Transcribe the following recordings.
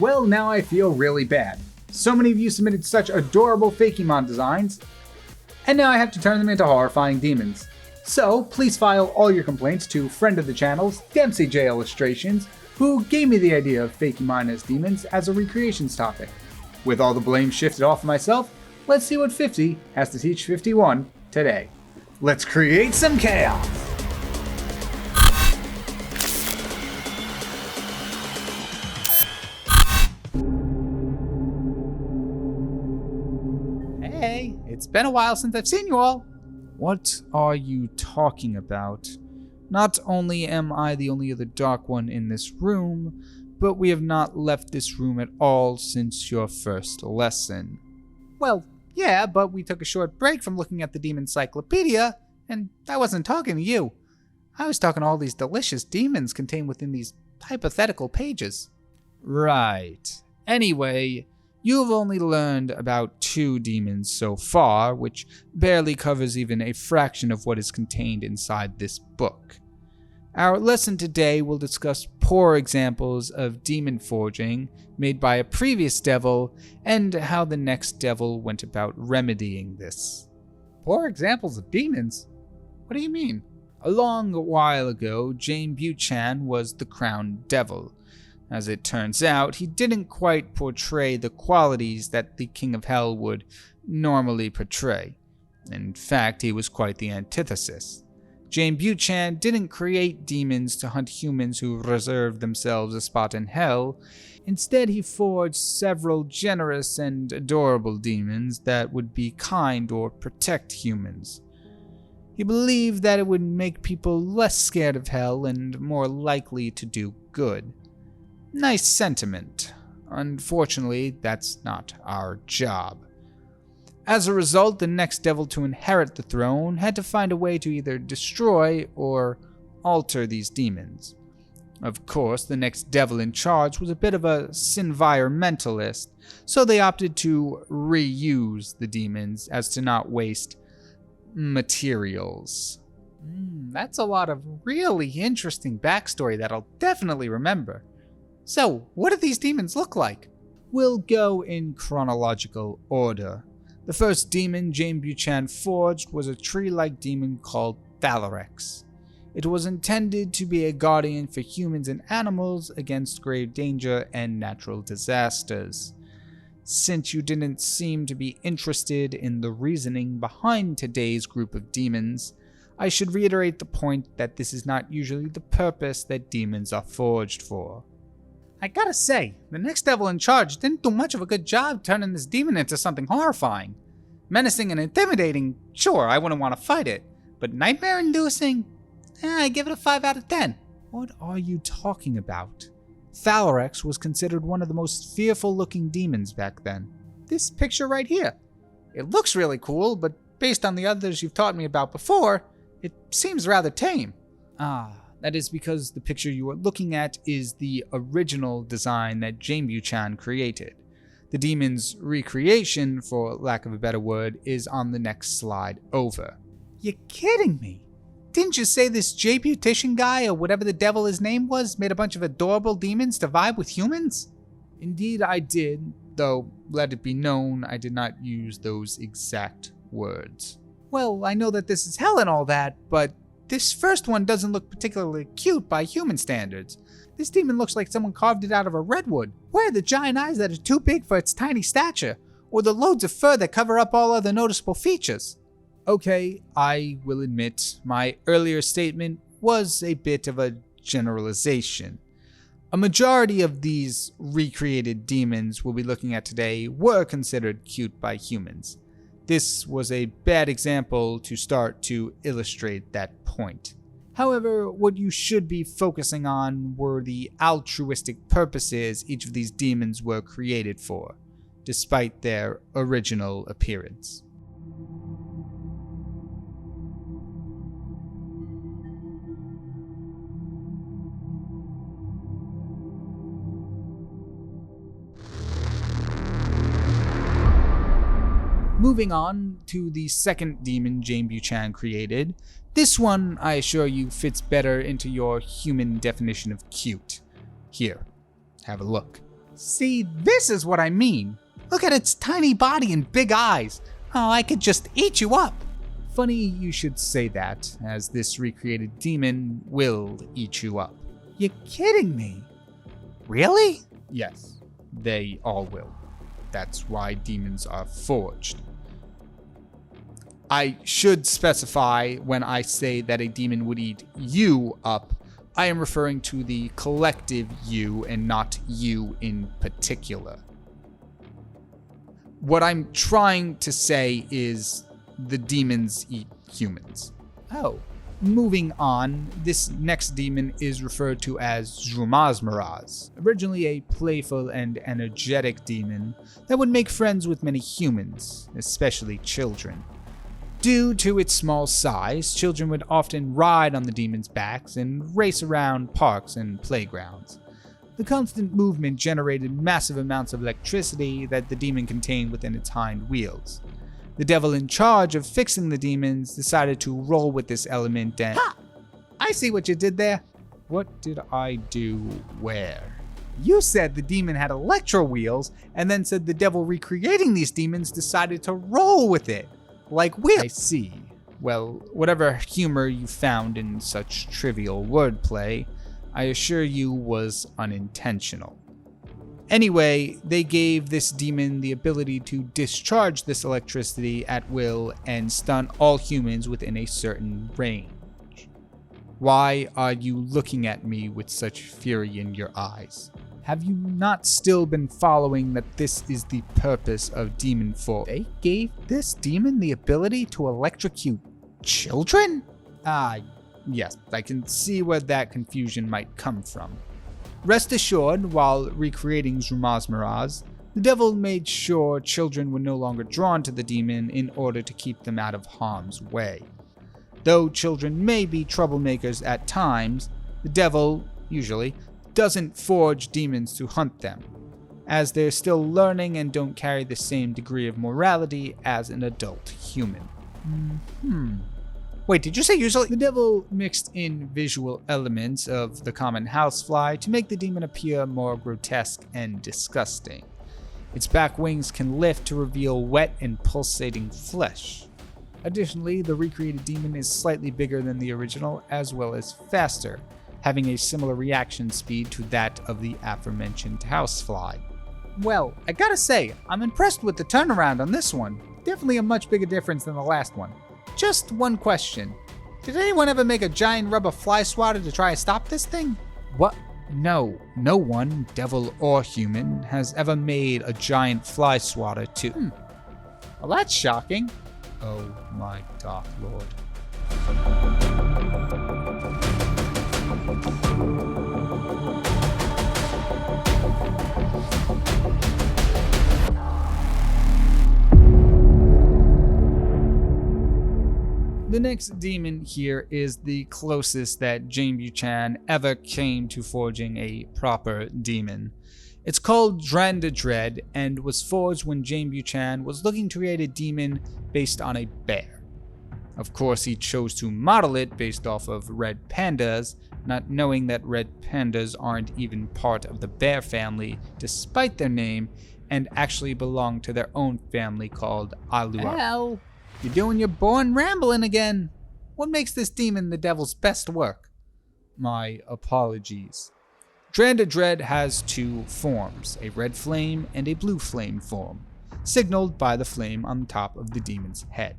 Well, now I feel really bad. So many of you submitted such adorable FAKEMON designs, and now I have to turn them into horrifying demons. So please file all your complaints to friend of the channel's Dempsey J Illustrations, who gave me the idea of FAKEMON as demons as a recreations topic. With all the blame shifted off of myself, let's see what 50 has to teach 51 today. Let's create some chaos! Hey, it's been a while since I've seen you all. What are you talking about? Not only am I the only other dark one in this room, but we have not left this room at all since your first lesson. Well, yeah, but we took a short break from looking at the demon encyclopedia, and I wasn't talking to you. I was talking to all these delicious demons contained within these hypothetical pages. Right. Anyway, you've only learned about 2 demons so far, which barely covers even a fraction of what is contained inside this book. Our lesson today will discuss poor examples of demon forging made by a previous devil and how the next devil went about remedying this. Poor examples of demons? What do you mean? A long while ago, James Buchan was the crowned devil. As it turns out, he didn't quite portray the qualities that the King of Hell would normally portray. In fact, he was quite the antithesis. James Buchan didn't create demons to hunt humans who reserved themselves a spot in hell. Instead, he forged several generous and adorable demons that would be kind or protect humans. He believed that it would make people less scared of hell and more likely to do good. Nice sentiment. Unfortunately, that's not our job. As a result, the next devil to inherit the throne had to find a way to either destroy or alter these demons. Of course, the next devil in charge was a bit of a synvironmentalist, so they opted to reuse the demons as to not waste materials. That's a lot of really interesting backstory that I'll definitely remember. So, what do these demons look like? We'll go in chronological order. The first demon James Buchan forged was a tree-like demon called Thalarex. It was intended to be a guardian for humans and animals against grave danger and natural disasters. Since you didn't seem to be interested in the reasoning behind today's group of demons, I should reiterate the point that this is not usually the purpose that demons are forged for. I gotta say, the next devil in charge didn't do much of a good job turning this demon into something horrifying. Menacing and intimidating, sure, I wouldn't want to fight it, but nightmare-inducing? I give it a 5 out of 10. What are you talking about? Thalarex was considered one of the most fearful-looking demons back then. This picture right here. It looks really cool, but based on the others you've taught me about before, it seems rather tame. That is because the picture you are looking at is the original design that James Buchan created. The demon's recreation, for lack of a better word, is on the next slide over. You're kidding me? Didn't you say this J. Beautician guy, or whatever the devil his name was, made a bunch of adorable demons to vibe with humans? Indeed I did, though let it be known I did not use those exact words. Well, I know that this is hell and all that, but this first one doesn't look particularly cute by human standards. This demon looks like someone carved it out of a redwood. Where are the giant eyes that are too big for its tiny stature? Or the loads of fur that cover up all other noticeable features? Okay, I will admit, my earlier statement was a bit of a generalization. A majority of these recreated demons we'll be looking at today were considered cute by humans. This was a bad example to start to illustrate that point. However, what you should be focusing on were the altruistic purposes each of these demons were created for, despite their original appearance. Moving on to the second demon James Buchan created, this one, I assure you, fits better into your human definition of cute. Here, have a look. See, this is what I mean. Look at its tiny body and big eyes. Oh, I could just eat you up. Funny you should say that, as this recreated demon will eat you up. You're kidding me. Really? Yes, they all will. That's why demons are forged. I should specify when I say that a demon would eat you up, I am referring to the collective you and not you in particular. What I'm trying to say is the demons eat humans. Oh, moving on, this next demon is referred to as Zhumazmaraz, originally a playful and energetic demon that would make friends with many humans, especially children. Due to its small size, children would often ride on the demon's backs and race around parks and playgrounds. The constant movement generated massive amounts of electricity that the demon contained within its hind wheels. The devil in charge of fixing the demons decided to roll with this element and— Ha! I see what you did there. What did I do where? You said the demon had electro wheels, and then said the devil recreating these demons decided to roll with it. Like wheels. I see. Well, whatever humor you found in such trivial wordplay, I assure you was unintentional. Anyway, they gave this demon the ability to discharge this electricity at will and stun all humans within a certain range. Why are you looking at me with such fury in your eyes? Have you not still been following that this is the purpose of Demon Forge? They gave this demon the ability to electrocute children? Yes, I can see where that confusion might come from. Rest assured, while recreating Zhumazmaraz, the devil made sure children were no longer drawn to the demon in order to keep them out of harm's way. Though children may be troublemakers at times, the devil, usually, doesn't forge demons to hunt them, as they're still learning and don't carry the same degree of morality as an adult human. Wait, did you say usually? The devil mixed in visual elements of the common housefly to make the demon appear more grotesque and disgusting. Its back wings can lift to reveal wet and pulsating flesh. Additionally, the recreated demon is slightly bigger than the original as well as faster, having a similar reaction speed to that of the aforementioned housefly. Well, I gotta say, I'm impressed with the turnaround on this one. Definitely a much bigger difference than the last one. Just one question. Did anyone ever make a giant rubber fly swatter to try and stop this thing? What? No one, devil or human, has ever made a giant fly swatter to— Well, that's shocking. Oh my Dark Lord. The next demon here is the closest that Jane Buchan ever came to forging a proper demon. It's called Dranda Dread and was forged when Jane Buchan was looking to create a demon based on a bear. Of course, he chose to model it based off of red pandas, not knowing that red pandas aren't even part of the bear family despite their name and actually belong to their own family called Alua. Well, you're doing your born rambling again. What makes this demon the devil's best work? My apologies. Dranda Dread has two forms, a red flame and a blue flame form, signaled by the flame on top of the demon's head.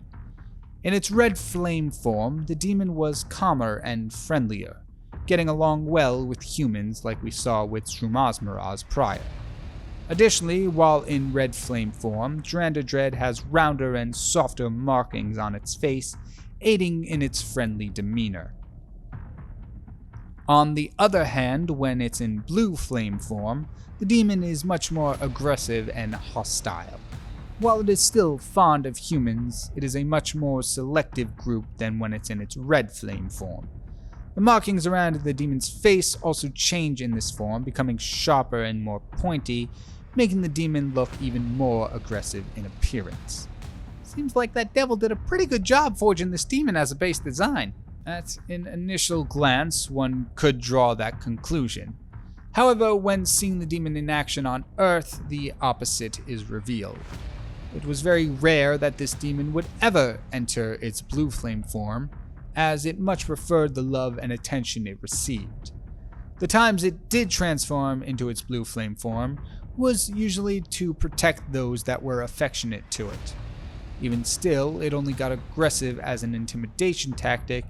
In its red flame form, the demon was calmer and friendlier, getting along well with humans like we saw with Zhumazmaraz prior. Additionally, while in red flame form, Dranda Dread has rounder and softer markings on its face, aiding in its friendly demeanor. On the other hand, when it's in blue flame form, the demon is much more aggressive and hostile. While it is still fond of humans, it is a much more selective group than when it's in its red flame form. The markings around the demon's face also change in this form, becoming sharper and more pointy, making the demon look even more aggressive in appearance. Seems like that devil did a pretty good job forging this demon as a base design. At an initial glance, one could draw that conclusion. However, when seeing the demon in action on Earth, the opposite is revealed. It was very rare that this demon would ever enter its blue flame form, as it much preferred the love and attention it received. The times it did transform into its blue flame form was usually to protect those that were affectionate to it. Even still, it only got aggressive as an intimidation tactic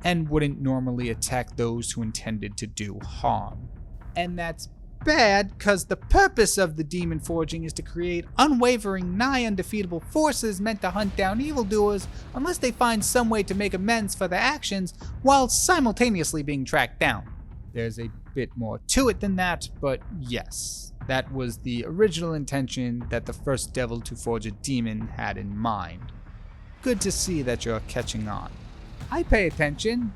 and wouldn't normally attack those who intended to do harm. And that's bad, because the purpose of the demon forging is to create unwavering, nigh undefeatable forces meant to hunt down evildoers unless they find some way to make amends for their actions while simultaneously being tracked down. There's a bit more to it than that, but yes, that was the original intention that the first devil to forge a demon had in mind. Good to see that you're catching on. I pay attention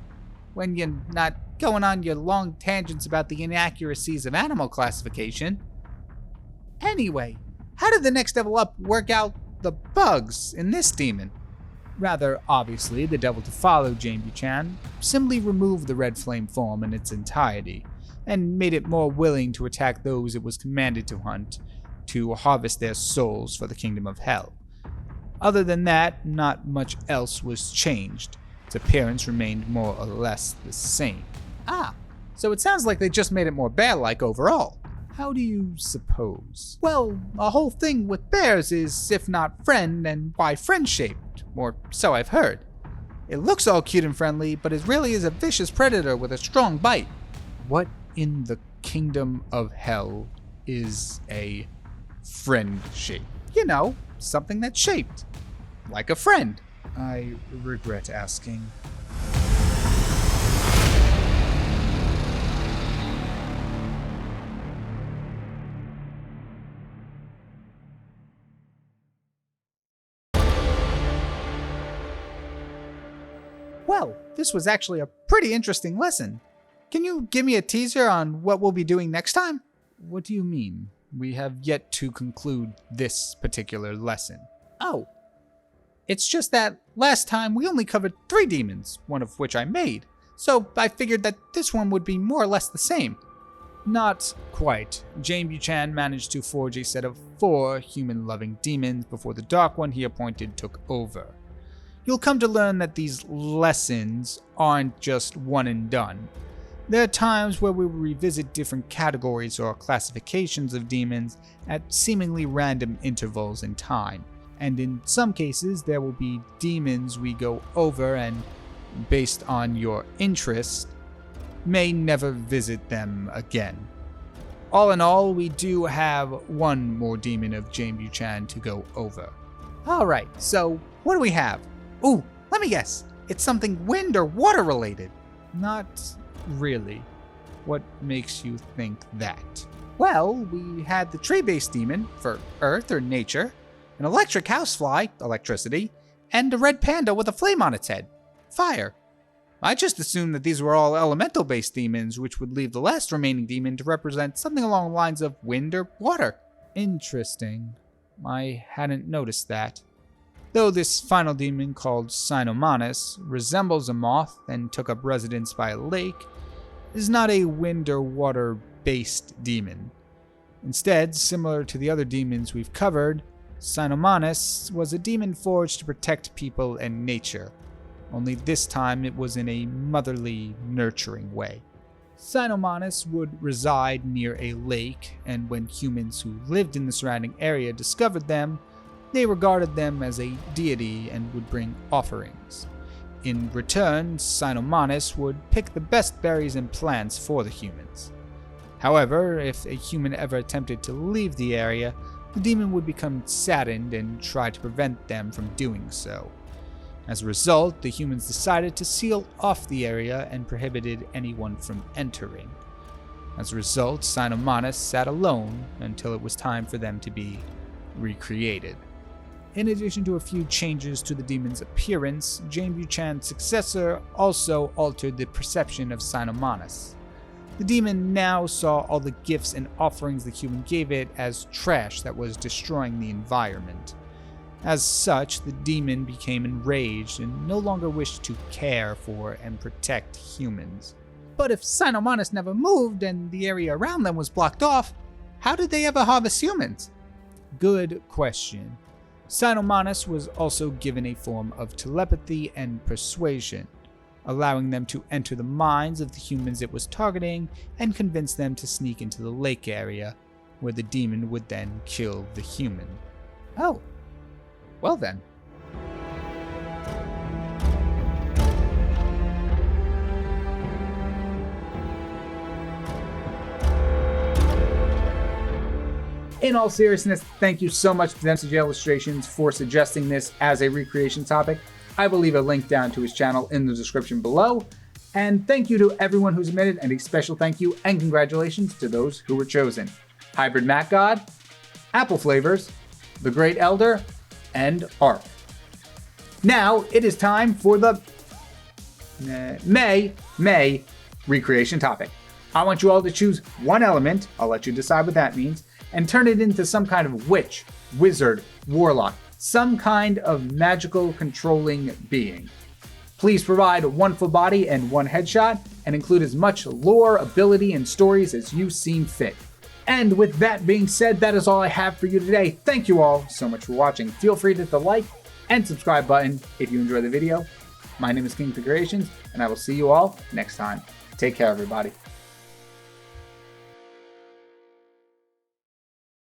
when you're not going on your long tangents about the inaccuracies of animal classification. Anyway, how did the next devil up work out the bugs in this demon? Rather obviously, the devil to follow, James-Buchan, simply removed the red flame form in its entirety, and made it more willing to attack those it was commanded to hunt, to harvest their souls for the kingdom of hell. Other than that, not much else was changed. Its appearance remained more or less the same. Ah, so it sounds like they just made it more bear-like overall. How do you suppose? Well, a whole thing with bears is, if not friend, then why friend-shaped, or so I've heard. It looks all cute and friendly, but it really is a vicious predator with a strong bite. What in the kingdom of hell is a friend shape? You know, something that's shaped like a friend. I regret asking. Well, this was actually a pretty interesting lesson. Can you give me a teaser on what we'll be doing next time? What do you mean? We have yet to conclude this particular lesson. Oh, it's just that last time we only covered 3 demons, one of which I made, so I figured that this one would be more or less the same. Not quite. James-Buchan managed to forge a set of 4 human-loving demons before the Dark One he appointed took over. You'll come to learn that these lessons aren't just one and done. There are times where we will revisit different categories or classifications of demons at seemingly random intervals in time, and in some cases there will be demons we go over and, based on your interest, may never visit them again. All in all, we do have 1 more demon of James-Buchan to go over. Alright, so what do we have? Ooh, let me guess. It's something wind or water related. Not really. What makes you think that? Well, we had the tree-based demon for earth or nature, an electric housefly, electricity, and a red panda with a flame on its head, fire. I just assumed that these were all elemental-based demons, which would leave the last remaining demon to represent something along the lines of wind or water. Interesting. I hadn't noticed that. Though this final demon, called Cynomanus, resembles a moth and took up residence by a lake, is not a wind or water-based demon. Instead, similar to the other demons we've covered, Cynomanus was a demon forged to protect people and nature, only this time it was in a motherly, nurturing way. Cynomanus would reside near a lake, and when humans who lived in the surrounding area discovered them, they regarded them as a deity and would bring offerings. In return, Cynomanus would pick the best berries and plants for the humans. However, if a human ever attempted to leave the area, the demon would become saddened and try to prevent them from doing so. As a result, the humans decided to seal off the area and prohibited anyone from entering. As a result, Cynomanus sat alone until it was time for them to be recreated. In addition to a few changes to the demon's appearance, James-Buchan's successor also altered the perception of Cynomanus. The demon now saw all the gifts and offerings the human gave it as trash that was destroying the environment. As such, the demon became enraged and no longer wished to care for and protect humans. But if Sinomonas never moved and the area around them was blocked off, how did they ever harvest humans? Good question. Sinomonas was also given a form of telepathy and persuasion, allowing them to enter the minds of the humans it was targeting and convince them to sneak into the lake area, where the demon would then kill the human. Oh, well then. In all seriousness, thank you so much to Dempsey Illustrations for suggesting this as a recreation topic. I will leave a link down to his channel in the description below. And thank you to everyone who submitted, and a special thank you and congratulations to those who were chosen. Hybrid Mac God, Apple Flavors, The Great Elder, and Ark. Now it is time for the May recreation topic. I want you all to choose one element, I'll let you decide what that means, and turn it into some kind of witch, wizard, warlock, some kind of magical controlling being. Please provide one full body and one headshot, and include as much lore, ability, and stories as you seem fit. And with that being said, that is all I have for you today. Thank you all so much for watching. Feel free to hit the like and subscribe button if you enjoyed the video. My name is KyngPin, and I will see you all next time. Take care, everybody.